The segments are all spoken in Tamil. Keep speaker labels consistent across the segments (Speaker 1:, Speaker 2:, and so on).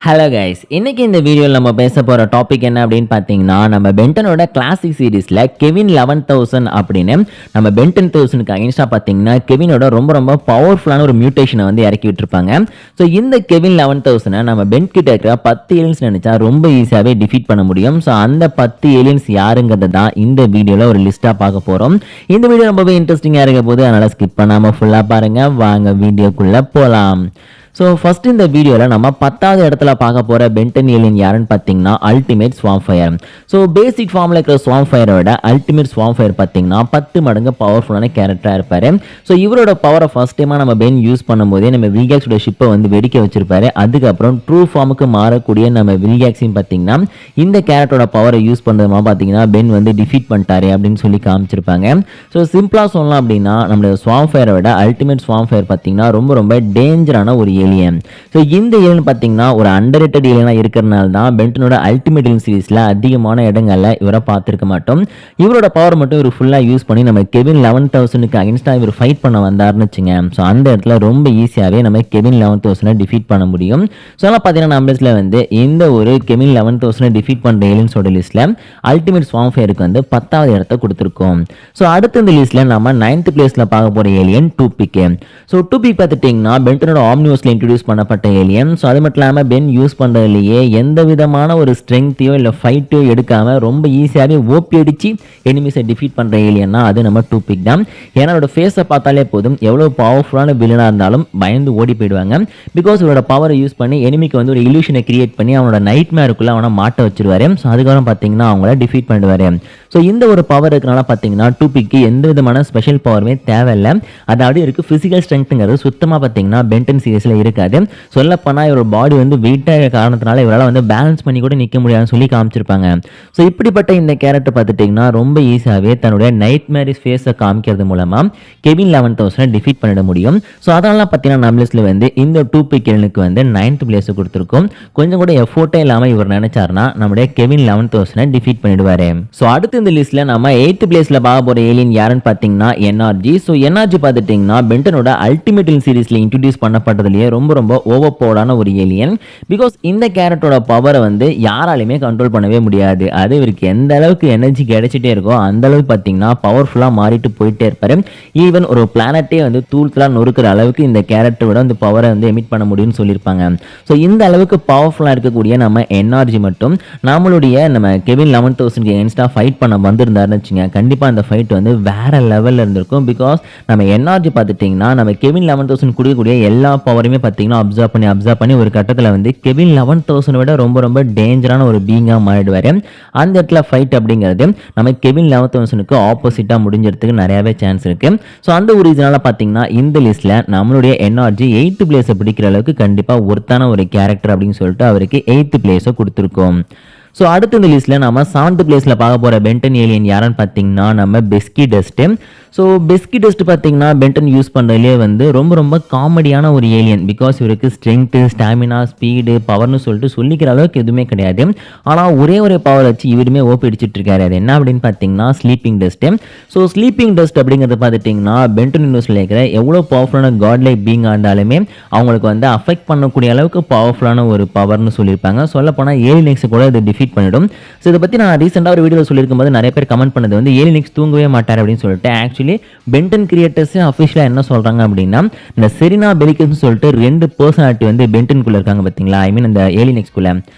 Speaker 1: ஹலோ கைஸ், இன்னைக்கு இந்த வீடியோவில் நம்ம பேச போகிற டாபிக் என்ன அப்படின்னு பார்த்தீங்கன்னா, நம்ம பென்டனோட கிளாசிக் சீரீஸில் கெவின் 11,000 அப்படின்னு நம்ம பென்டன் 1000க்கு அகைன்ஸ்டாக பார்த்தீங்கன்னா கெவினோட ரொம்ப ரொம்ப பவர்ஃபுல்லான ஒரு மியூட்டேஷனை வந்து இறக்கி விட்டுருப்பாங்க. ஸோ இந்த கெவின் 11,000 நம்ம பென் கிட்ட இருக்கிற 10 ஏலியன்ஸ் நினைச்சா ரொம்ப ஈஸியாகவே டிஃபீட் பண்ண முடியும். ஸோ அந்த 10 ஏலியன்ஸ் யாருங்கிறத தான் இந்த வீடியோவில் ஒரு லிஸ்ட்டாக பார்க்க போகிறோம். இந்த வீடியோ ரொம்பவே இன்ட்ரெஸ்டிங்காக இருக்க போது, அதனால் ஸ்கிப் பண்ணாமல் ஃபுல்லாக பாருங்கள். வாங்க வீடியோக்குள்ளே போகலாம். ஸோ ஃபர்ஸ்ட் இந்த வீடியோவில் நம்ம 10வது இடத்துல பார்க்க போகிற பென்டன் ஏலியன் யாருன்னு பார்த்தீங்கன்னா அல்டிமேட் ஸ்வாம்ஃபயர். ஸோ பேசிக் ஃபார்மில் இருக்கிற ஸ்வாம்ஃபயரோட அல்டிமேட் ஸ்வாம்ஃபயர் பார்த்தீங்கன்னா 10 மடங்கு பவர்ஃபுல்லான கேரக்டராக இருப்பார். ஸோ இவரோட பவரை ஃபர்ஸ்ட் டைமாக நம்ம பென் யூஸ் பண்ணும்போதே நம்ம வில்கேக்ஸோட ஷிப்பை வந்து வெடிக்க வச்சிருப்பாரு. அதுக்கப்புறம் ட்ரூ ஃபார்முக்கு மாறக்கூடிய நம்ம வில்கேக்ஸையும் பார்த்தீங்கன்னா இந்த கேரக்டரோட பவரை யூஸ் பண்ணுறதுமா பார்த்தீங்கன்னா பென் வந்து டிஃபீட் பண்ணிட்டாரு அப்படின்னு சொல்லி காமிச்சிருப்பாங்க. ஸோ சிம்பிளாக சொல்லலாம் அப்படின்னா நம்மளோட ஸ்வாம்ஃபயரோட அல்டிமேட் ஸ்வாம்ஃபயர் பார்த்தீங்கன்னா ரொம்ப ரொம்ப டேஞ்சரான ஒரு ஏலியன். ஸோ இந்த ஏலியன் பார்த்தீங்கன்னா ஒரு அண்டர்ரேட்டட் ஏலியனாக இருக்கிறனால தான் பென்டனோட அல்டிமேட் ஏலியன் சீரிஸில் அதிகமான இடங்களில் இவரை பார்த்துருக்க மாட்டோம். இவரோட பவர் மட்டும் இவர் ஃபுல்லாக யூஸ் பண்ணி நம்ம கெவின் 11,000க்கு அகேன்ஸ்டாக இவர் ஃபைட் பண்ண வந்தார்னு வச்சுங்க. ஸோ அந்த இடத்துல ரொம்ப ஈஸியாகவே நம்ம கெவின் 11,000 டிஃபீட் பண்ண முடியும். ஸோ அதெல்லாம் பார்த்தீங்கன்னா நம்பர்ஸில் வந்து இந்த ஒரு கெவின் 11,000 டிஃபீட் பண்ணுற ஏலியன்ஸோட லிஸ்ட்டில் அல்டிமேட் ஸ்வாம்ஃபயருக்கு வந்து 10வது இடத்த கொடுத்துருக்கோம். ஸோ அடுத்த இந்த லிஸ்ட்டில் நம்ம 9th பிளேஸில் பார்க்க போகிற ஏலியன் 2PK. ஸோ 2PK பார்த்துட்டிங்கன்னா பென்டனோட ஆம்னிவர்ஸில் இன்ட்ரடியூஸ் பண்ணப்பட்ட ஏலியன். ஸோ அது மட்டும் இல்லாமல் பென் யூஸ் பண்ணுறதுலையே எந்த விதமான ஒரு ஸ்ட்ரெங்த்தையோ இல்லை ஃபைட்டையோ எடுக்காமல் ரொம்ப ஈஸியாகவே ஓப்பி அடித்து எனிமிஸை டிஃபீட் பண்ணுற ஏலியன்னா அது நம்ம 2PK தான். ஏன்னா அவரோட ஃபேஸை பார்த்தாலே போதும் எவ்வளோ பவர்ஃபுல்லான வில்லனாக இருந்தாலும் பயந்து ஓடி போயிடுவாங்க. பிகாஸ் அவரோட பவரை யூஸ் பண்ணி எனிமிக்கு வந்து ஒரு இல்யூஷனை கிரியேட் பண்ணி அவனோட நைட் மேருக்குள்ளே அவனை மாட்ட வச்சிருவாரு. ஸோ அதுக்கப்புறம் பார்த்தீங்கன்னா அவங்கள டிஃபீட் பண்ணிடுவார். ஸோ இந்த ஒரு பவர் இருக்கிறனால பார்த்தீங்கன்னா 2PK எந்த விதமான ஸ்பெஷல் பவருமே தேவையில்லை. அதாவது இருக்குது ஃபிசிக்கல் ஸ்ட்ரென்த்துங்கிறது சுத்தமாக பார்த்தீங்கன்னா பென்டன் சீரிஸில் இருக்காது. சொல்லப்போனால் இவரோட பாடி வந்து வெயிட்டாக காரணத்தினால இவரால் வந்து பேலன்ஸ் பண்ணி கூட நிற்க முடியாதுன்னு சொல்லி காமிச்சிருப்பாங்க. ஸோ இப்படிப்பட்ட இந்த கேரக்டர் பார்த்துட்டிங்கன்னா ரொம்ப ஈஸியாகவே தன்னுடைய நைட் மேரிஸ் ஃபேஸை காமிக்கிறது மூலமாக கெவின் 11,000 டிஃபீட் பண்ணிட முடியும். ஸோ அதனால பார்த்தீங்கன்னா நம்ம லிஸ்ட்டில் வந்து இந்த 2PK வந்து 9th பிளேஸை கொடுத்துருக்கோம். கொஞ்சம் கூட எஃபோர்ட்டே இல்லாமல் இவர் நினைச்சாருன்னா நம்முடைய கெவின் 11,000 டிஃபீட் பண்ணிடுவார். ஸோ அடுத்து இந்த லிஸ்ட்டில் நம்ம 8th பிளேஸில் பார்க்க போகிற ஏலியன் யாருன்னு பார்த்தீங்கன்னா NRG. ஸோ NRG பார்த்துட்டிங்கன்னா பென்டனோட அல்டிமேட் சீரிஸில் இன்ட்ரடியூஸ் பண்ணப்பட்டதுலேயே ரொம்ப ரொம்ப ஓவர் பவரான ஒரு ஏலியன். பிகாஸ் இந்த கேரக்டரோட பவரை வந்து யாராலையுமே கண்ட்ரோல் பண்ணவே முடியாது. அது இவருக்கு எந்த அளவுக்கு எனர்ஜி கிடைச்சிட்டே இருக்கோ அந்த அளவுக்கு பார்த்தீங்கன்னா பவர்ஃபுல்லாக மாறிட்டு போயிட்டே இருப்பார். ஈவன் ஒரு பிளானட்டே வந்து தூள்களாக நொறுக்கிற அளவுக்கு இந்த கேரக்டரோட அந்த பவரை வந்து எமிட் பண்ண முடியும்னு சொல்லியிருப்பாங்க. ஸோ இந்த அளவுக்கு பவர்ஃபுல்லாக இருக்கக்கூடிய நம்ம NRG மட்டும் நம்மளுடைய நம்ம கெவின் 11,000க்கு எகென்ஸ்டாக ஃபைட் பண்ண வந்திருந்தாருன்னு வச்சுங்க, கண்டிப்பாக அந்த ஃபைட் வந்து வேற லெவலில் இருந்திருக்கும். பிகாஸ் நம்ம NRG பார்த்துட்டிங்கன்னா நம்ம கெவின் 11,000 கொடுக்கக்கூடிய எல்லா பவரையுமே பார்த்தீங்கன்னா அப்சர்வ் பண்ணி ஒரு கட்டத்தில் வந்து கெவின் 11,000 விட ரொம்ப ரொம்ப டேஞ்சரான ஒரு பீங்காக மாறிடுவார். அந்த இடத்துல ஃபைட் அப்படிங்கிறது நம்ம கெவின் 11,000க்கு ஆப்போசிட்டாக முடிஞ்சதுக்கு நிறையாவே சான்ஸ் இருக்குது. ஸோ அந்த ஒரு இதனால் பார்த்தீங்கன்னா இந்த லிஸ்ட்டில் நம்மளுடைய NRG 8th பிளேஸை பிடிக்கிற அளவுக்கு கண்டிப்பாக ஒருத்தான ஒரு கேரக்டர் அப்படின்னு சொல்லிட்டு அவருக்கு 8th பிளேஸை கொடுத்துருக்கோம். ஸோ அடுத்த இந்த லிஸ்ட்டில் நம்ம 7th பிளேஸில் பார்க்க போகிற பென்டன் ஏலியன் யாருன்னு பார்த்தீங்கன்னா நம்ம Beschi dust. So Beschi dust பார்த்தீங்கன்னா பென்டன் யூஸ் பண்ணுறதுலேயே வந்து ரொம்ப ரொம்ப காமெடியான ஒரு ஏலியன். பிகாஸ் இவருக்கு ஸ்ட்ரென்த்து, ஸ்டாமினா, ஸ்பீடு, பவர்னு சொல்லிட்டு சொல்லிக்கிற அளவுக்கு எதுவுமே கிடையாது. ஆனால் ஒரே பவர் வச்சு இவருமே ஓப்பி அடிச்சுட்டு இருக்காரு. அது என்ன அப்படின்னு பார்த்தீங்கன்னா sleeping dust. So sleeping dust அப்படிங்கிறது பார்த்துட்டிங்கன்னா பென்டன் யூனிவர்ஸில் இருக்கிற எவ்வளோ பவர்ஃபுல்லான காட் லைக் பீங் ஆண்டாலுமே அவங்களுக்கு வந்து அஃபெக்ட் பண்ணக்கூடிய அளவுக்கு பவர்ஃபுல்லான ஒரு பவர்னு சொல்லியிருப்பாங்க. சொல்லப்போனால் ஏலியன்ஸை கூட இது டிஃபீட் பண்ணிடும். ஸோ இதை பற்றி நான் ரீசெண்டாக ஒரு வீடியோ சொல்லியிருக்கும் போது நிறைய பேர் கமெண்ட் பண்ணது வந்து ஏலியன்ஸ் தூங்கவே மாட்டார் அப்படின்னு சொல்லிட்டு. ஆக்சுவலி பென்டன் கிரியேட்டர்ஸ் அஃபிஷியலாக என்ன சொல்கிறாங்க அப்படின்னா இந்த செரினா பெலிகஸ்னு சொல்லிட்டு 2 பர்சனாலிட்டி வந்து பென்டனுக்குள்ளே இருக்காங்க பார்த்தீங்களா, ஐ மீன் இந்த ஏலியன்ஸ்குள்ளே.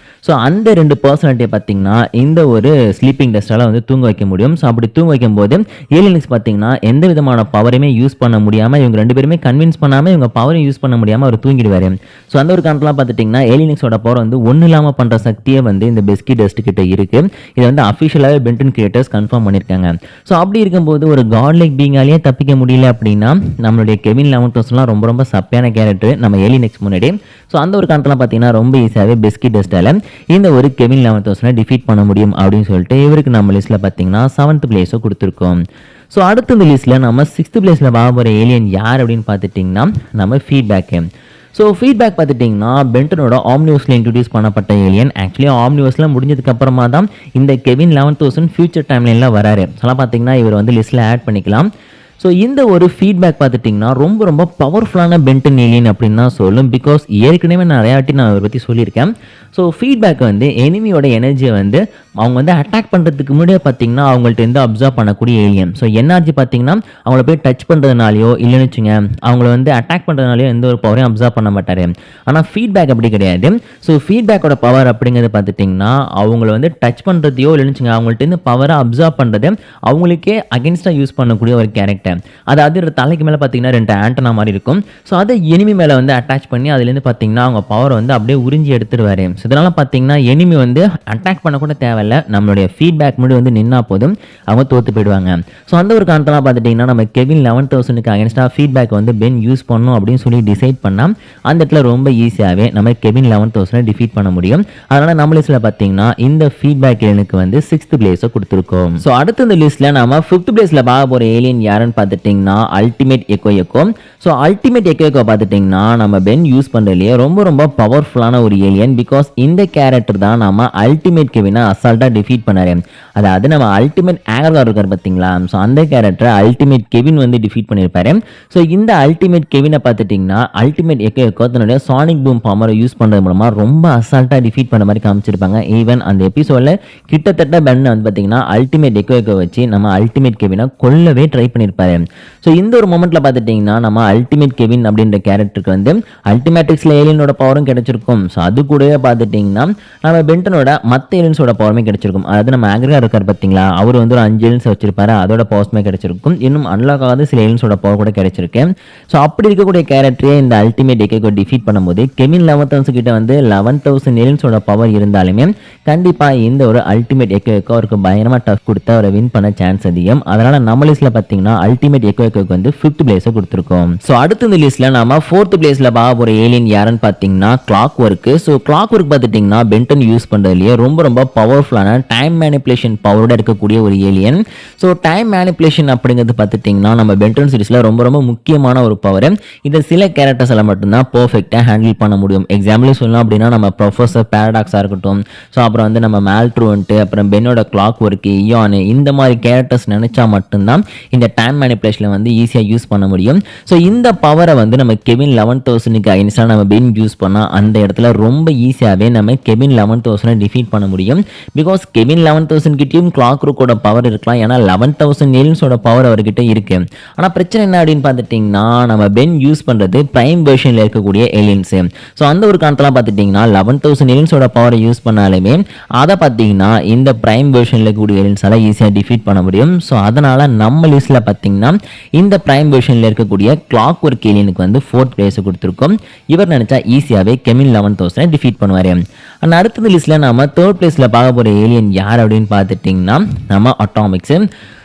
Speaker 1: ஸோ அந்த 2 பர்சனாலிட்டியை பார்த்தீங்கன்னா இந்த ஒரு ஸ்லீப்பிங் டஸ்ட்டால் வந்து தூங்க வைக்க முடியும். ஸோ அப்படி தூங்க வைக்கும் போது ஏலியன்ஸ் பார்த்தீங்கன்னா எந்த விதமான பவரையுமே யூஸ் பண்ண முடியாமல் இவங்க 2 பேருமே கன்வின்ஸ் பண்ணாமல் இவங்க பவரையும் யூஸ் பண்ண முடியாமல் அவர் தூங்கிடுவார். ஸோ அந்த ஒரு காரணத்தெலாம் பார்த்துட்டிங்கன்னா ஏலியன்ஸோட பவர் வந்து ஒன்றும் இல்லாமல் பண்ணுற சக்தியே வந்து இந்த பெஸ்கி டஸ்ட் கிட்ட இருக்குது. இதை வந்து அஃபிஷியலாகவே பென்டன் கிரியேட்டர்ஸ் கன்ஃபார்ம் பண்ணியிருக்காங்க. ஸோ அப்படி இருக்கும்போது ஒரு காட் லைக் பீங்காலேயே தப்பிக்க முடியல அப்படின்னா நம்மளுடைய கெவின் 11,000 ரொம்ப ரொம்ப சப்பையான கேரக்டர் நம்ம ஏலியன்ஸ் முன்னாடி. ஸோ அந்த ஒரு காரணத்தில் பார்த்தீங்கன்னா ரொம்ப ஈஸியாகவே பெஸ்கி டஸ்ட்டால் இந்த ஒரு கெவின் 11,000 டிஃபீட் பண்ண முடியும் அப்படின்னு சொல்லிட்டு இவருக்கு நம்ம லிஸ்ட்டில் பார்த்தீங்கன்னா 7th பிளேஸை கொடுத்துருக்கோம். ஸோ அடுத்த இந்த லிஸ்ட்டில் நம்ம 6th பிளேஸில் பார்க்க போகிற ஏலியன் யார் அப்படின்னு பார்த்துட்டிங்கன்னா நம்ம ஃபீட்பேக்கு. ஸோ ஃபீட்பேக் பார்த்துட்டிங்கன்னா பென்டனோட ஆம்னிவர்ஸில் இன்ட்ரடியூஸ் பண்ணப்பட்ட ஏலியன். ஆக்சுவலி ஆம்னிவர்ஸில் முடிஞ்சதுக்கு அப்புறமா தான் இந்த கெவின் 11,000 ஃபியூச்சர் டைம்லைனில் வராரு. அதெல்லாம் பார்த்தீங்கன்னா இவர் வந்து லிஸ்ட்டில் ஆட் பண்ணிக்கலாம். ஸோ இந்த ஒரு ஃபீட்பேக் பார்த்துட்டிங்கன்னா ரொம்ப ரொம்ப பவர்ஃபுல்லான பென்டன் ஏலியன் அப்படின்னு தான் சொல்லும். பிகாஸ் ஏற்கனவே நான் நிறையா வாட்டி நான் அதை பற்றி சொல்லியிருக்கேன். ஸோ ஃபீட்பேக் வந்து எனிமியோட எனர்ஜியை வந்து அவங்க வந்து அட்டாக் பண்ணுறதுக்கு முன்னாடியே பார்த்தீங்கன்னா அவங்கள்ட்ட இருந்து அப்சர்வ் பண்ணக்கூடிய ஏலியன். ஸோ எனர்ஜி பார்த்தீங்கன்னா அவங்கள போய் டச் பண்ணுறதுனாலையோ இல்லைன்னு வச்சுங்க அவங்கள வந்து அட்டாக் பண்ணுறதுனாலையோ எந்த ஒரு பவரையும் அப்சர்வ் பண்ண மாட்டார். ஆனால் ஃபீட்பேக் அப்படி கிடையாது. ஸோ ஃபீட்பேக்கோட பவர் அப்படிங்கிறது பார்த்துட்டிங்கன்னா அவங்கள வந்து டச் பண்ணுறதையோ இல்லைன்னு வச்சுங்க அவங்கள்ட்ட இருந்து பவரை அப்சர்வ் பண்ணுறது அவங்களுக்கே அகென்ஸ்டாக யூஸ் பண்ணக்கூடிய ஒரு கேரக்டர். அதாவது தலைக்கு மேலே பார்த்தீங்கன்னா 2 ஆண்டனா மாதிரி இருக்கும். ஸோ அதை எனிமி மேலே வந்து அட்டாச் பண்ணி அதுலேருந்து பார்த்தீங்கன்னா அவங்க பவரை வந்து அப்படியே உறிஞ்சி எடுத்துருவாரு. ஸோ இதனால் பார்த்தீங்கன்னா எனிமி வந்து அட்டாக் பண்ண கூட தேவையில்லை, நம்மளுடைய ஃபீட்பேக் முன்னாடி வந்து நின்னா போதும் அவங்க தோற்று போயிடுவாங்க. ஸோ அந்த ஒரு காரணத்தெல்லாம் பார்த்துட்டிங்கன்னா நம்ம கெவின் 11,000க்கு அகென்ஸ்டாக ஃபீட்பேக் வந்து பென் யூஸ் பண்ணணும் அப்படின்னு சொல்லி டிசைட் பண்ணால் அந்த இடத்துல ரொம்ப ஈஸியாகவே நம்ம கெவின் 11,000 டிஃபீட் பண்ண முடியும். அதனால் நம்ம லிஸ்ட்டில் பார்த்தீங்கன்னா இந்த ஃபீட்பேக் ஏலியனுக்கு வந்து 6th பிளேஸை கொடுத்துருக்கோம். ஸோ அடுத்த இந்த லிஸ்ட்டில் நம்ம 5th பிளேஸில் பார்க்க போகிற ஏலியன் யாருன்னு பார்த்துட்டிங்கன்னா ultimate echo. So ultimate echo பார்த்துட்டிங்கன்னா நம்ம பென் யூஸ் பண்ணுறதுலேயே ரொம்ப ரொம்ப பவர்ஃபுல்லான ஒரு ஏலியன். பிகாஸ் இந்த கேரக்டர் தான் நம்ம அல்டிமேட் கெவினை அசால்ட்டாக டிஃபீட் பண்ணாரு. அதாவது நம்ம அல்டிமேட் ஆகர்கார் இருக்கார் பார்த்தீங்களா, ஸோ அந்த கேரக்டரை அல்டிமேட் கெவின் வந்து டிஃபீட் பண்ணியிருப்பாரு. ஸோ இந்த அல்டிமேட் கெவினை பார்த்துட்டிங்கன்னா அல்டிமேட் எக்கோ தன்னுடைய சானிக் பூம் பாமரை யூஸ் பண்ணுறது மூலமாக ரொம்ப அசால்ட்டாக டிஃபீட் பண்ண மாதிரி காமிச்சிருப்பாங்க. ஈவன் அந்த எபிசோடில் கிட்டத்தட்ட பென் வந்து பார்த்தீங்கன்னா அல்டிமேட் எக்கோ வச்சு நம்ம அல்டிமேட் கெவினை கொல்லவே ட்ரை பண்ணியிருப்பாரு. ஸோ இந்த ஒரு மொமெண்ட்டில் பார்த்துட்டிங்கன்னா நம்ம அல்டிமேட் கெவின் அப்படின்ற கேரக்டருக்கு வந்து அல்டிமேட்டிக்ஸில் ஏலியனோட பவரும் கிடைச்சிருக்கும். ஸோ அது கூடவே பார்த்துட்டிங்கன்னா நம்ம பென்டனோட மற்ற ஏலியன்ஸோட பவருமே கிடைச்சிருக்கும். அதாவது நம்ம ஆக்ரா இருக்கார் பார்த்தீங்களா, அவர் வந்து ஒரு 5 ஏலியன்ஸ் வச்சிருப்பாரு, அதோட பவர்ஸுமே கிடைச்சிருக்கும். இன்னும் அன்லாக் ஆகாத சில ஏலியன்ஸோட பவர் கூட கிடைச்சிருக்கு. ஸோ அப்படி இருக்கக்கூடிய கேரக்டரே இந்த அல்டிமேட் எக்கோ டிஃபீட் பண்ணும்போது கெவின் 11,000 கிட்ட வந்து 11,000 ஏலியன்ஸோட பவர் இருந்தாலுமே கண்டிப்பாக இந்த ஒரு அல்டிமேட் எக்கோ அவருக்கு பயங்கரமாக டஃப் கொடுத்து அவரை வின் பண்ண சான்ஸ் அதிகம். அதனால் நம்ம லிஸ்ட்டில் பார்த்தீங்கன்னா அல்டிமேட் எக்கோக்கு வந்து 5th பிளேஸை கொடுத்துருக்கோம். ஸோ அடுத்த இந்த லிஸ்ட்டில் நம்ம 4th பிளேஸில் பார்க்க போகிற ஏலியன் யாருன்னு பார்த்தீங்கன்னா clock work. So clock work பார்த்துட்டிங்கன்னா பென்டன் யூஸ் பண்ணுறதுலேயே ரொம்ப ரொம்ப பவர்ஃபுல்லான டைம் மேனிப்புலேஷன் பவரோட இருக்கக்கூடிய ஒரு ஏலியன். ஸோ டைம் மேனிப்புலேஷன் அப்படிங்கிறது பார்த்துட்டிங்கன்னா நம்ம பென்டன் சீரிஸில் ரொம்ப ரொம்ப முக்கியமான ஒரு பவர். இதை சில கேரக்டர்ஸில் மட்டும்தான் பர்ஃபெக்டாக ஹேண்டில் பண்ண முடியும். எக்ஸாம்பிள் சொல்லலாம் அப்படின்னா நம்ம ப்ரொஃபஸர் பேரடாக்ஸாக இருக்கட்டும், ஸோ அப்புறம் வந்து நம்ம மேல்ட்ரூன்ட்டு, அப்புறம் பென்னோட கிளாக் ஒர்க்கு, இயானு, இந்த மாதிரி கேரக்டர்ஸ் நினச்சா மட்டும்தான் இந்த டைம் மேனிப்புலேஷனில் வந்து ஈஸியாக யூஸ் பண்ண முடியும். ஸோ இந்த பவரை வந்து நம்ம கெவின் 11,000க்கு அகைன்ஸ்டாக நம்ம பென் யூஸ் பண்ணால் அந்த இடத்துல ரொம்ப ஈஸியாகவே நம்ம கெவின் 11,000 டிஃபீட் பண்ண முடியும். பிகாஸ் கெவின் 11,000 கிட்டேயும் கிளாக் ரூக்கோட பவர் இருக்கலாம், ஏன்னா 11,000 ஏலியன்ஸோட பவர் அவர்கிட்ட இருக்கு. ஆனால் பிரச்சனை என்ன அப்படின்னு பார்த்துட்டிங்கன்னா நம்ம பென் யூஸ் பண்ணுறது பிரைம் வெர்ஷனில் இருக்கக்கூடிய ஏலியன்ஸு. ஸோ அந்த ஒரு காரணத்தெல்லாம் பார்த்துட்டிங்கன்னா 11,000 ஏலியன்ஸோட பவரை யூஸ் பண்ணாலுமே அதை பார்த்தீங்கன்னா இந்த பிரைம் வெர்ஷனில் இருக்கக்கூடிய ஏலியன்ஸால் ஈஸியாக டிஃபீட் பண்ண முடியும். ஸோ அதனால் நம்ம லிஸ்ட்டில் பார்த்தீங்கன்னா இந்த பிரைம் வெர்ஷனில் இருக்கக்கூடிய கிளாக் ஒர்க் ஏலியனுக்கு வந்து 4th பிளேஸை கொடுத்துருக்கோம். இவர் நினச்சா ஈஸியாகவே கெவின் 11,000 டிஃபீட் பண்ணுவார். அண்ட் அடுத்த லிஸ்ட்டில் நம்ம 3rd பிளேஸில் பார்க்க போகிற ஏலியன் யார் அப்படின்னு பார்த்துட்டிங்கன்னா நம்ம அட்டாமிக்ஸு.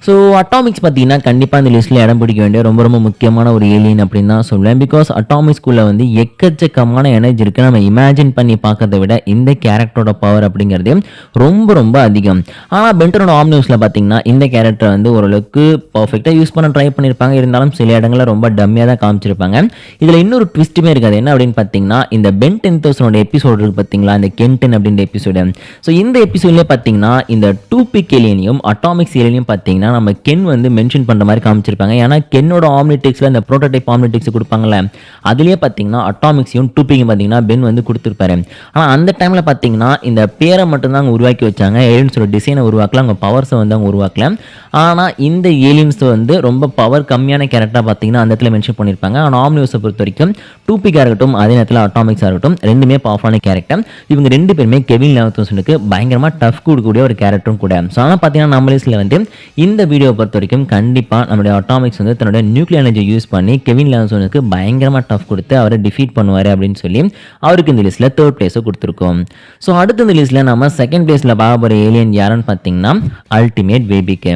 Speaker 1: ஸோ அட்டாமிக்ஸ் பார்த்தீங்கன்னா கண்டிப்பாக இந்த லிஸ்ட்டில் இடம் பிடிக்க வேண்டிய ரொம்ப ரொம்ப முக்கியமான ஒரு ஏலியன் அப்படின்னு தான் சொல்லுவேன். பிகாஸ் அட்டாமிக்ஸ்குள்ளே வந்து எக்கச்சக்கமான எனர்ஜி இருக்குது. நம்ம இமேஜின் பண்ணி பார்க்கறத விட இந்த கேரக்டரோட பவர் அப்படிங்கிறது ரொம்ப ரொம்ப அதிகம். ஆனால் பென்டனோட ஆம்னிவர்ஸில் பார்த்தீங்கன்னா இந்த கேரக்டரை வந்து ஓரளவுக்கு பர்ஃபெக்டாக யூஸ் பண்ண ட்ரை பண்ணியிருப்பாங்க. இருந்தாலும் சில இடங்களில் ரொம்ப டம்மியாக தான் காமிச்சிருப்பாங்க. இதில் இன்னொரு ட்விஸ்ட்டுமே இருக்காது. என்ன அப்படின்னு பார்த்தீங்கன்னா இந்த பென் 10,000 எபிசோடு இருக்குது பார்த்தீங்களா, இந்த கென்டன் அப்படின்ற எபிசோடு. ஸோ இந்த எபிசோட்லேயே பார்த்தீங்கன்னா இந்த 2 பிக் ஏலியனையும் அட்டாமிக்ஸ் ஏலியனையும் பார்த்தீங்கன்னா நம்ம கென் வந்து மென்ஷன் பண்ணுற மாதிரி காமிச்சிருப்பாங்க. ஏன்னா கென்னோட ஆம்னிடிக்ஸில் இந்த ப்ரோட்டோடைப் ஆம்னிடிக்ஸ் கொடுப்பாங்கல்ல, அதுலேயே பார்த்தீங்கன்னா அட்டாமிக்ஸையும் 2 பிக்கும் பார்த்தீங்கன்னா பென் வந்து கொடுத்துருப்பாரு. ஆனால் அந்த டைமில் பார்த்தீங்கன்னா இந்த பேரை மட்டும்தான் அவங்க உருவாக்கி வச்சாங்க. ஏலியன்ஸோட டிசைனை உருவாக்கல, அவங்க பவர்ஸை வந்து அவங்க உருவாக்கல. ஆனால் இந்த ஏலியன்ஸ் வந்து ரொம்ப பவர் கம்மியான கேரக்டராக பார்த்தீங்கன்னா அந்த இடத்துல மென்ஷன் பண்ணியிருப்பாங்க. ஆனால் ஆம்னிவர்ஸை பொறுத்த வரைக்கும் 2 பிக்காக இருக்கட்டும், அதே நேரத்தில் அட்டாமிக்ஸாக இருக்கட்டும், ரெண்டுமே பவர்ஃபுல்லான கேரக்டர். இவங்க 2 பேருமே கெவின் 11,000க்கு பயங்கரமாக டஃப் கொடுக்கக்கூடிய ஒரு கேரக்டரும் கூட. ஸோ ஆனால் பார்த்தீங்கன்னா நம்ம லிஸ்ட்டில் வந்து இந்த வீடியோ பொறுத்த வரைக்கும் கண்டிப்பாக நம்மளுடைய அட்டாமிக்ஸ் வந்து தன்னோட நியூக்ளியர் எனர்ஜி யூஸ் பண்ணி கெவின் 11,000க்கு பயங்கரமாக டஃப் கொடுத்து அவரை டிஃபீட் பண்ணுவார் அப்படின்னு சொல்லி அவருக்கு இந்த லிஸ்ட்டில் 3rd பிளேஸை கொடுத்துருக்கோம். ஸோ அடுத்த இந்த லிஸ்ட்டில் நம்ம 2nd பிளேஸில் பார்க்க போகிற ஏலியன் யாருன்னு பார்த்தீங்கன்னா அல்டிமேட் பேபிக்கு.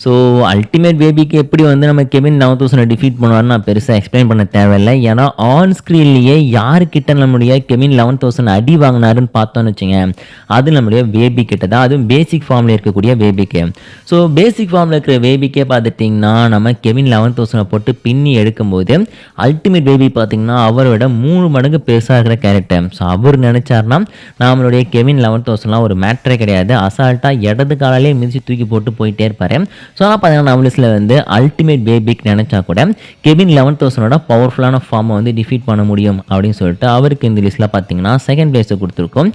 Speaker 1: ஸோ அல்டிமேட் பேபிக்கு எப்படி வந்து நம்ம கெவின் 11,000 டிஃபீட் பண்ணுவார்னு நான் பெருசாக எக்ஸ்பிளைன் பண்ண தேவையில்லை. ஏன்னா ஆன் ஸ்க்ரீன்லேயே யாருக்கிட்ட நம்மளுடைய கெவின் 11,000 அடி வாங்கினாருன்னு பார்த்தோன்னு வச்சுங்க, அது நம்மளுடைய பேபி கிட்ட தான். அதுவும் பேசிக் ஃபார்மில் இருக்கக்கூடிய பேபிக்கு. ஸோ பேசிக் ஃபார்மில் இருக்கிற பேபிக்கே பார்த்துட்டிங்கன்னா நம்ம கெவின் 11,000 போட்டு பின்னி எடுக்கும்போது அல்டிமேட் பேபி பார்த்திங்கன்னா அவரோட 3 மடங்கு பெருசாக இருக்கிற கேரக்டர். ஸோ அவர் நினச்சார்னா நம்மளுடைய கெவின் 11,000 ஒரு மேட்ரே கிடையாது, அசால்ட்டாக இடது காலாலே மிதிச்சு தூக்கி போட்டு போயிட்டே இருப்பார். ஸோ ஆனால் பார்த்தீங்கன்னா நம்ம லிஸ்ட்டில் வந்து அல்டிமேட் பேபிக் நினச்சா கூட கெவின் 11,000ஓட பவர்ஃபுல்லான ஃபார்மை வந்து டிஃபீட் பண்ண முடியும் அப்படின்னு சொல்லிட்டு அவருக்கு இந்த லிஸ்ட்டில் பார்த்தீங்கன்னா செகண்ட் பிளேஸை கொடுத்துருக்கோம்.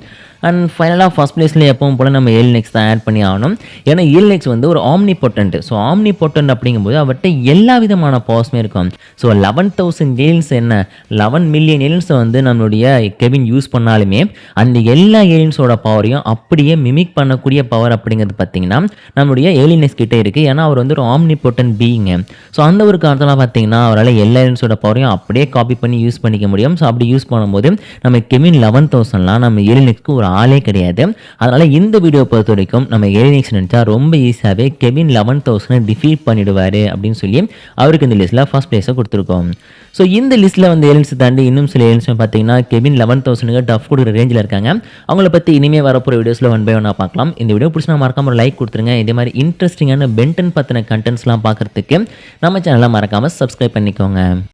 Speaker 1: அண்ட் ஃபைனலாக ஃபஸ்ட் பிளேஸில் எப்பவும் போல் நம்ம ஏல்நெக்ஸ் தான் ஆட் பண்ணி ஆகணும். ஏன்னா ஏல்நெக்ஸ் வந்து ஒரு omni potent. So omni potent அப்படிங்கும்போது அவர்கிட்ட எல்லா விதமான பவர்ஸுமே இருக்கும். ஸோ 11,000 ஏலியன்ஸ் என்ன 11 மில்லியன் ஏலியன்ஸை வந்து நம்மளுடைய கெவின் யூஸ் பண்ணாலுமே அந்த எல்லா ஏலியன்ஸோட பவரையும் அப்படியே மிமிக் பண்ணக்கூடிய பவர் அப்படிங்கிறது பார்த்தீங்கன்னா நம்மளுடைய ஏலியன்ஸ் கிட்டே இருக்குது. ஏன்னா அவர் வந்து ஒரு ஆம்னி பொட்டன்ட் பீயிங்க. ஸோ அந்த ஒரு காரணத்தில் பார்த்தீங்கன்னா அவரால் எல்லா ஏலியன்ஸோட பவரையும் அப்படியே காப்பி பண்ணி யூஸ் பண்ணிக்க முடியும். ஸோ அப்படி யூஸ் பண்ணும்போது நம்ம கெவின் 11,000லாம் நம்ம ஏலியன்ஸ்க்கு ஒரு ஆளே கிடையாது. அதனால் இந்த வீடியோ பொறுத்த வரைக்கும் நம்ம ஏலியன்ஸ் நினச்சா ரொம்ப ஈஸியாகவே கெவின் 11,000 டிஃபீட் பண்ணிடுவார் அப்படின்னு சொல்லி அவருக்கு இந்த லிஸ்ட்டில் ஃபர்ஸ்ட் பிளேஸை கொடுத்துருக்கோம். ஸோ இந்த லிஸ்ட்டில் வந்து ஏலியன்ஸ் தாண்டி இன்னும் சில ஏலியன்ஸ் பார்த்தீங்கன்னா கெவின் 11,000 டஃப் கொடுக்குற ரேஞ்சில் இருக்காங்க. அவங்கள பற்றி இனிமேல் வரப்போகிற வீடியோஸில் ஒன் பை ஒன்னாக பார்க்கலாம். இந்த வீடியோ பிடிச்சி நான் மறக்காமல் ஒரு லைக் கொடுத்துருங்க. இதே மாதிரி இன்ட்ரெஸ்டிங்கான பென்டன் பற்றின கண்டென்ட்ஸ்லாம் பார்க்குறதுக்கு நம்ம சேனலை மறக்காமல் சப்ஸ்கிரைப் பண்ணிக்கோங்க.